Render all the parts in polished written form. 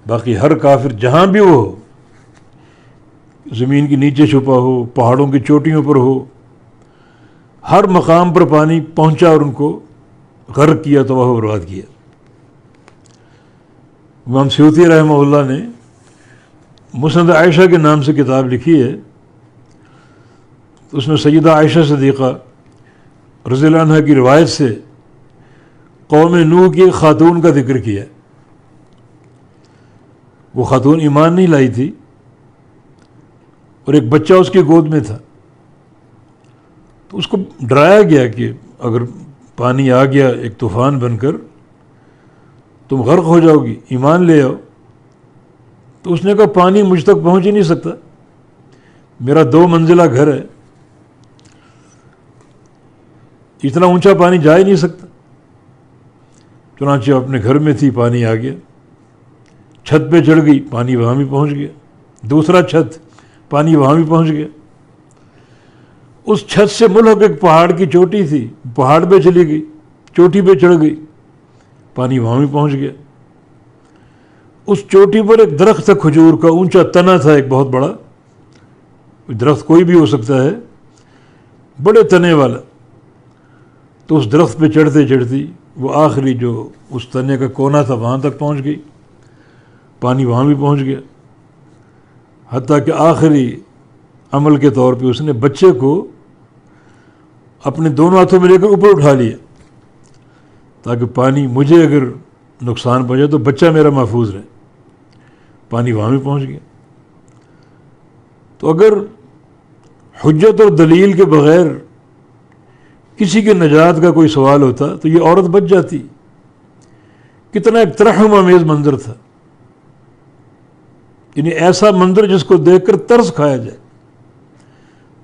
باقی ہر کافر جہاں بھی وہ ہو، زمین کے نیچے چھپا ہو، پہاڑوں کی چوٹیوں پر ہو، ہر مقام پر پانی پہنچا اور ان کو غرق کیا، تباہ و برباد کیا۔ امام سیوطی رحمہ اللہ نے مسند عائشہ کے نام سے کتاب لکھی ہے، اس میں سیدہ عائشہ صدیقہ رضی اللہ عنہ کی روایت سے قوم نوح کی ایک خاتون کا ذکر کیا۔ وہ خاتون ایمان نہیں لائی تھی اور ایک بچہ اس کی گود میں تھا، تو اس کو ڈرایا گیا کہ اگر پانی آ گیا ایک طوفان بن کر تم غرق ہو جاؤ گی، ایمان لے آؤ۔ تو اس نے کہا پانی مجھ تک پہنچ ہی نہیں سکتا، میرا 2 منزلہ گھر ہے، اتنا اونچا پانی جا ہی نہیں سکتا۔ چنانچہ اپنے گھر میں تھی، پانی آ گیا، چھت پہ چڑھ گئی، پانی وہاں بھی پہنچ گیا، دوسرا چھت، پانی وہاں بھی پہنچ گیا۔ اس چھت سے ملحق ایک پہاڑ کی چوٹی تھی، پہاڑ پہ چلی گئی، چوٹی پہ چڑھ گئی، پانی وہاں بھی پہنچ گیا۔ اس چوٹی پر ایک درخت تھا کھجور کا، اونچا تنا تھا ایک بہت بڑا، درخت کوئی بھی ہو سکتا ہے، بڑے تنے والا۔ تو اس درخت پہ چڑھتے چڑھتی وہ آخری جو اس تنے کا کونا تھا وہاں تک پہنچ گئی، پانی وہاں بھی پہنچ گیا۔ حتیٰ کہ آخری عمل کے طور پہ اس نے بچے کو اپنے دونوں ہاتھوں میں لے کر اوپر اٹھا لیا، تاکہ پانی مجھے اگر نقصان پہنچے تو بچہ میرا محفوظ رہے۔ پانی وہاں بھی پہنچ گیا۔ تو اگر حجت اور دلیل کے بغیر کسی کے نجات کا کوئی سوال ہوتا تو یہ عورت بچ جاتی۔ کتنا ایک ترحم آمیز منظر تھا، یعنی ایسا منظر جس کو دیکھ کر ترس کھایا جائے،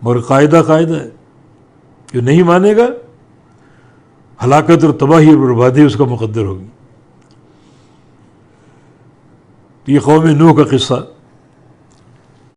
مگر قاعدہ ہے، جو نہیں مانے گا ہلاکت اور تباہی اور بربادی اس کا مقدر ہوگی۔ تو یہ قوم نوح کا قصہ